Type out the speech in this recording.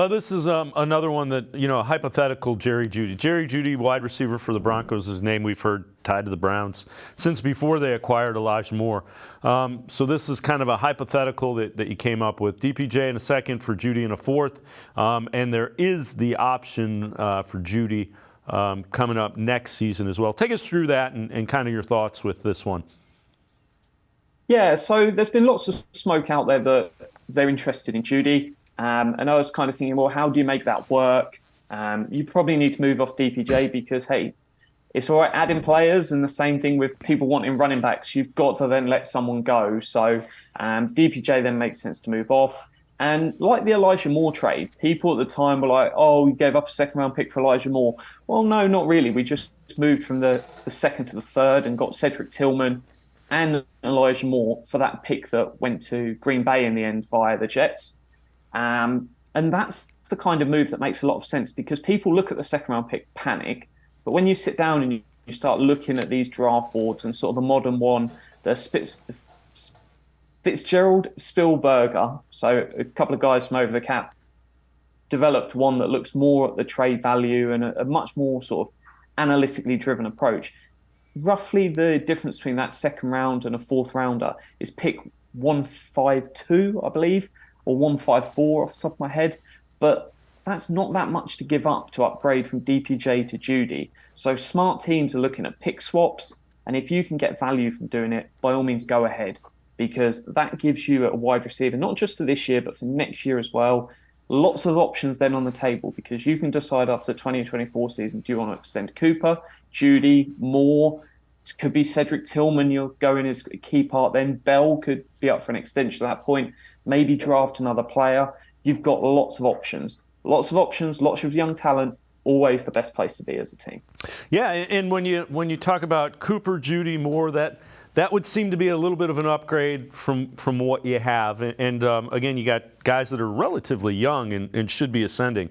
Well, this is another one that, hypothetical Jerry Jeudy. Jerry Jeudy, wide receiver for the Broncos, is a name we've heard tied to the Browns since before they acquired Elijah Moore. So this is kind of a hypothetical that you came up with. DPJ in a second, for Jeudy in a fourth. And there is the option for Jeudy coming up next season as well. Take us through that and kind of your thoughts with this one. Yeah, so there's been lots of smoke out there that they're interested in Jeudy. And I was kind of thinking, well, how do you make that work? You probably need to move off DPJ because, hey, it's all right adding players, and the same thing with people wanting running backs. You've got to then let someone go. So DPJ then makes sense to move off. And like the Elijah Moore trade, people at the time were like, oh, we gave up a second-round pick for Elijah Moore. Well, no, not really. We just moved from the second to the third and got Cedric Tillman and Elijah Moore for that pick that went to Green Bay in the end via the Jets. And that's the kind of move that makes a lot of sense, because people look at the second round pick, panic, but when you sit down and you start looking at these draft boards and sort of the modern one, the Fitzgerald Spielberger, so a couple of guys from Over the Cap, developed one that looks more at the trade value and a much more sort of analytically driven approach. Roughly the difference between that second round and a fourth rounder is pick 152, I believe, or 154 off the top of my head. But that's not that much to give up to upgrade from DPJ to Jeudy. So smart teams are looking at pick swaps. And if you can get value from doing it, by all means, go ahead, because that gives you a wide receiver, not just for this year, but for next year as well. Lots of options then on the table, because you can decide after the 2024 season, do you want to extend Cooper, Jeudy, Moore? It could be Cedric Tillman, you're going as a key part. Then Bell could be up for an extension at that point. Maybe draft another player. You've got lots of options. Lots of young talent. Always the best place to be as a team. Yeah, and when you talk about Cooper, Jeudy, Moore, that would seem to be a little bit of an upgrade from what you have. And again, you got guys that are relatively young and should be ascending.